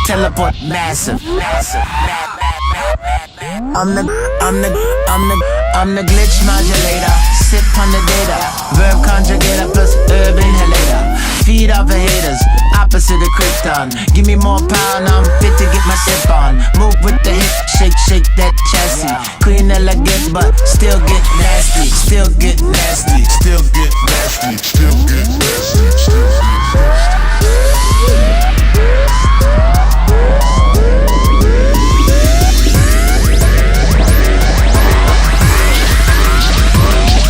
Teleport massive. I'm the glitch modulator. Sip on the data. Verb conjugator plus herb inhalator. Feed off the haters, opposite of Krypton. Give me more power, now I'm fit to get my sip on. Move with the hip, shake, shake that chassis. Clean, elegant, but still get nasty. Still get nasty. Still get nasty.